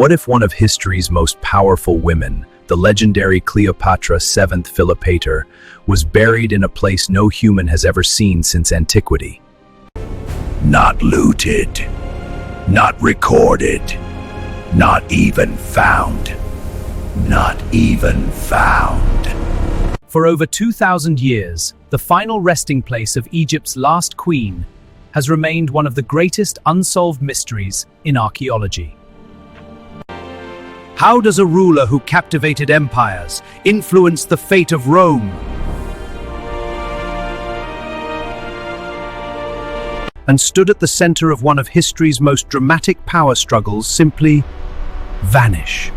What if one of history's most powerful women, the legendary Cleopatra VII Philopator, was buried in a place no human has ever seen since antiquity? Not looted, not recorded, not even found. Not even found. For over 2,000 years, the final resting place of Egypt's last queen has remained one of the greatest unsolved mysteries in archaeology. How does a ruler who captivated empires influence the fate of Rome? And stood at the center of one of history's most dramatic power struggles simply vanish.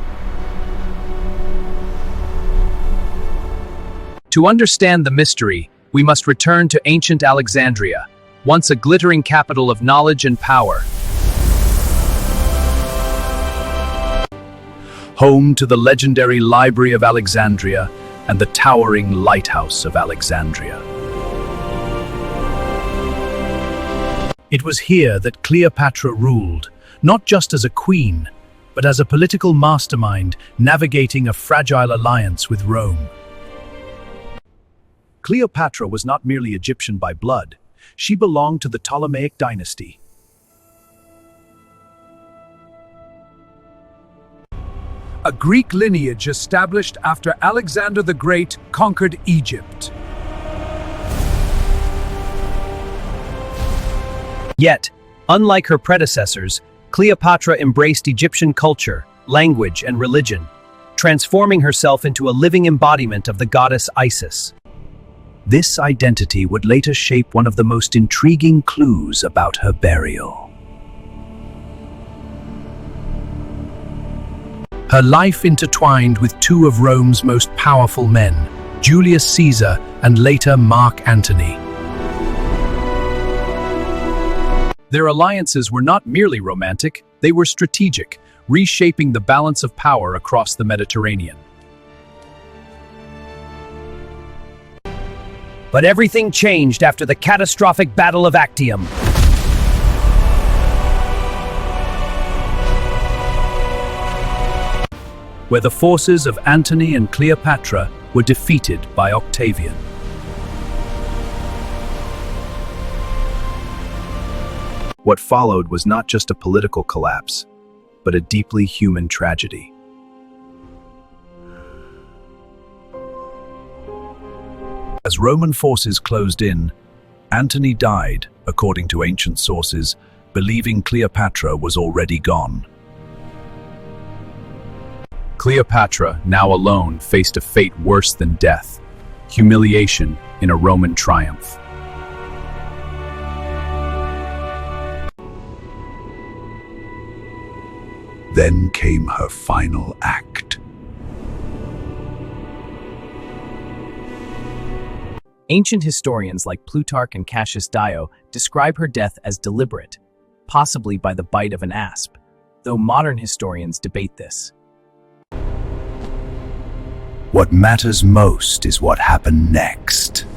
To understand the mystery, we must return to ancient Alexandria, once a glittering capital of knowledge and power. Home to the legendary Library of Alexandria and the towering Lighthouse of Alexandria. It was here that Cleopatra ruled, not just as a queen, but as a political mastermind navigating a fragile alliance with Rome. Cleopatra was not merely Egyptian by blood, she belonged to the Ptolemaic dynasty. A Greek lineage established after Alexander the Great conquered Egypt. Yet, unlike her predecessors, Cleopatra embraced Egyptian culture, language, and religion, transforming herself into a living embodiment of the goddess Isis. This identity would later shape one of the most intriguing clues about her burial. Her life intertwined with two of Rome's most powerful men, Julius Caesar and later Mark Antony. Their alliances were not merely romantic, they were strategic, reshaping the balance of power across the Mediterranean. But everything changed after the catastrophic Battle of Actium. Where the forces of Antony and Cleopatra were defeated by Octavian. What followed was not just a political collapse, but a deeply human tragedy. As Roman forces closed in, Antony died, according to ancient sources, believing Cleopatra was already gone. Cleopatra, now alone, faced a fate worse than death, humiliation in a Roman triumph. Then came her final act. Ancient historians like Plutarch and Cassius Dio describe her death as deliberate, possibly by the bite of an asp, though modern historians debate this. What matters most is what happened next.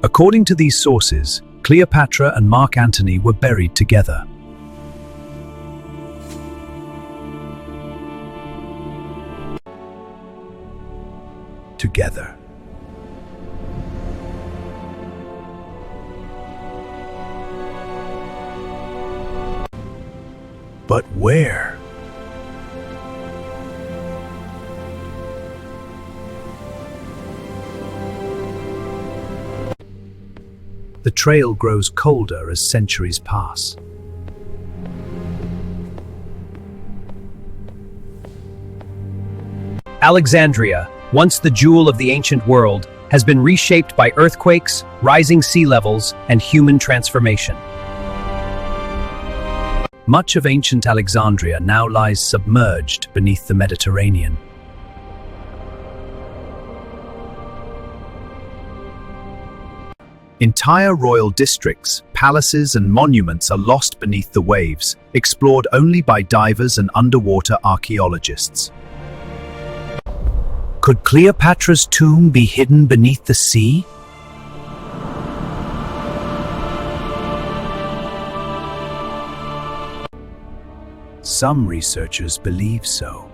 According to these sources, Cleopatra and Mark Antony were buried together. Together. But where? The trail grows colder as centuries pass. Alexandria, once the jewel of the ancient world, has been reshaped by earthquakes, rising sea levels, and human transformation. Much of ancient Alexandria now lies submerged beneath the Mediterranean. Entire royal districts, palaces, and monuments are lost beneath the waves, explored only by divers and underwater archaeologists. Could Cleopatra's tomb be hidden beneath the sea? Some researchers believe so.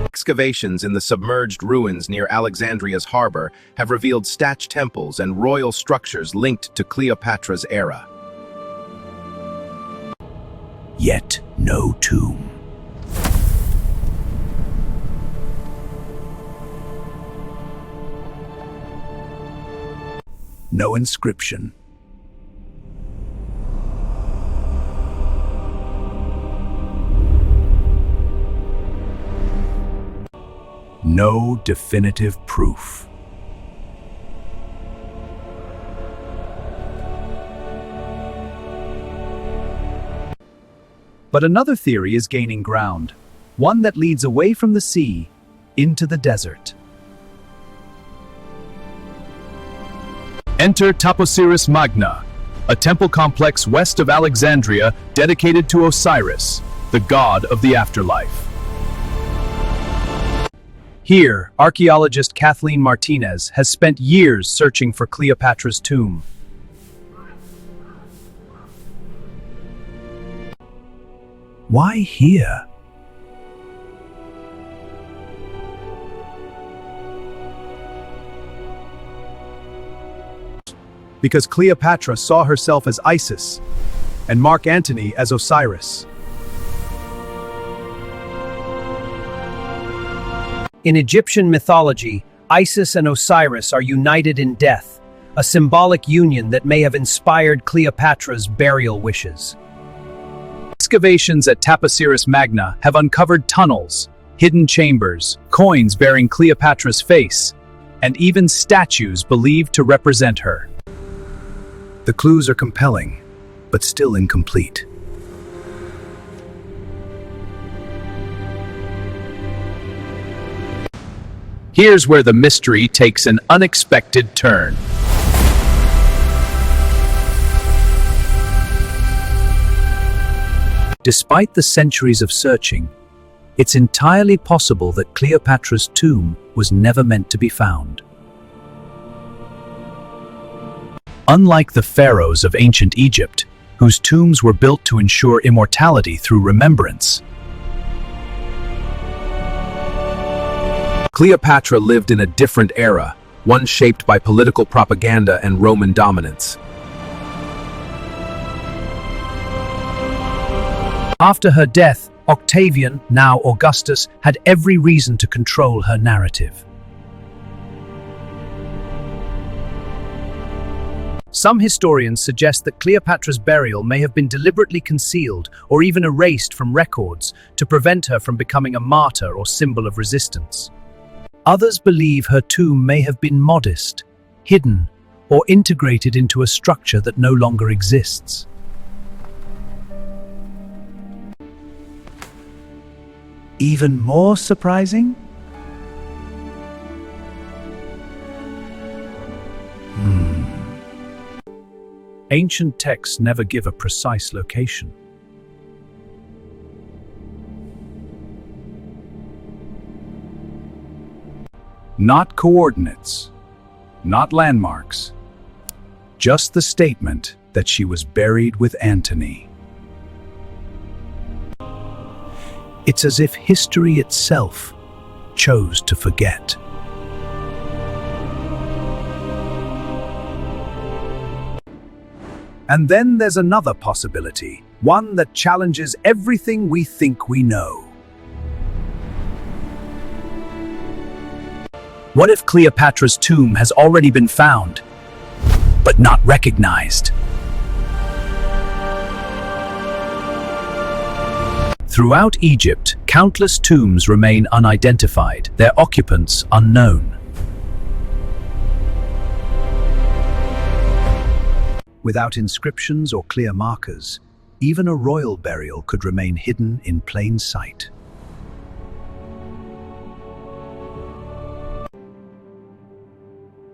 Excavations in the submerged ruins near Alexandria's harbor have revealed statue temples and royal structures linked to Cleopatra's era. Yet no tomb. No inscription. No definitive proof. But another theory is gaining ground, one that leads away from the sea into the desert. Enter Taposiris Magna, a temple complex west of Alexandria dedicated to Osiris, the god of the afterlife. Here, archaeologist Kathleen Martinez has spent years searching for Cleopatra's tomb. Why here? Because Cleopatra saw herself as Isis and Mark Antony as Osiris. In Egyptian mythology, Isis and Osiris are united in death, a symbolic union that may have inspired Cleopatra's burial wishes. Excavations at Taposiris Magna have uncovered tunnels, hidden chambers, coins bearing Cleopatra's face, and even statues believed to represent her. The clues are compelling, but still incomplete. Here's where the mystery takes an unexpected turn. Despite the centuries of searching, it's entirely possible that Cleopatra's tomb was never meant to be found. Unlike the pharaohs of ancient Egypt, whose tombs were built to ensure immortality through remembrance, Cleopatra lived in a different era, one shaped by political propaganda and Roman dominance. After her death, Octavian, now Augustus, had every reason to control her narrative. Some historians suggest that Cleopatra's burial may have been deliberately concealed or even erased from records to prevent her from becoming a martyr or symbol of resistance. Others believe her tomb may have been modest, hidden, or integrated into a structure that no longer exists. Even more surprising? Ancient texts never give a precise location. Not coordinates, not landmarks, just the statement that she was buried with Antony. It's as if history itself chose to forget. And then there's another possibility, one that challenges everything we think we know. What if Cleopatra's tomb has already been found, but not recognized? Throughout Egypt, countless tombs remain unidentified, their occupants unknown. Without inscriptions or clear markers, even a royal burial could remain hidden in plain sight.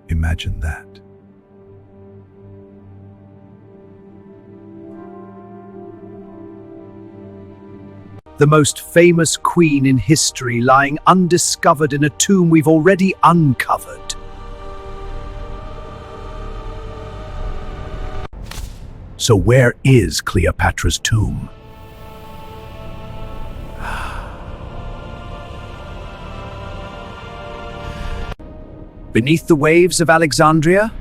Imagine that. The most famous queen in history lying undiscovered in a tomb we've already uncovered. So where is Cleopatra's tomb? Beneath the waves of Alexandria?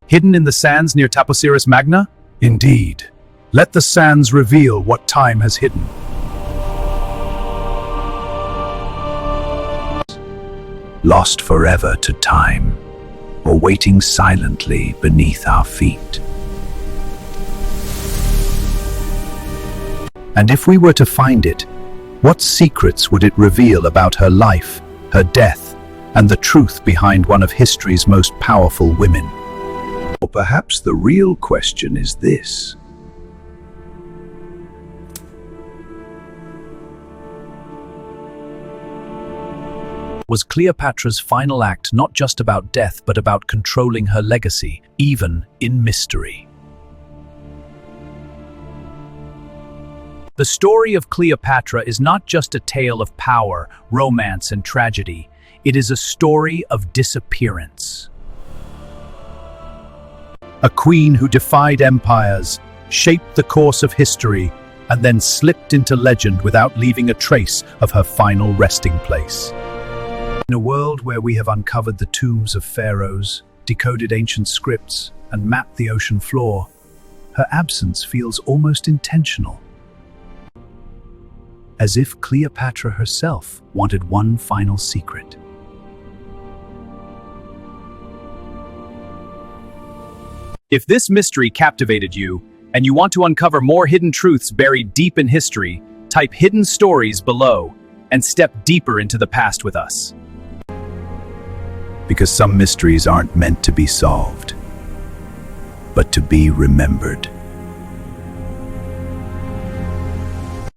Hidden in the sands near Taposiris Magna? Indeed. Let the sands reveal what time has hidden. Lost forever to time, or waiting silently beneath our feet. And if we were to find it, what secrets would it reveal about her life, her death, and the truth behind one of history's most powerful women? Or perhaps the real question is this. Was Cleopatra's final act not just about death, but about controlling her legacy, even in mystery? The story of Cleopatra is not just a tale of power, romance, and tragedy. It is a story of disappearance. A queen who defied empires, shaped the course of history, and then slipped into legend without leaving a trace of her final resting place. In a world where we have uncovered the tombs of pharaohs, decoded ancient scripts, and mapped the ocean floor, her absence feels almost intentional. As if Cleopatra herself wanted one final secret. If this mystery captivated you, and you want to uncover more hidden truths buried deep in history, type "hidden stories" below and step deeper into the past with us. Because some mysteries aren't meant to be solved, but to be remembered.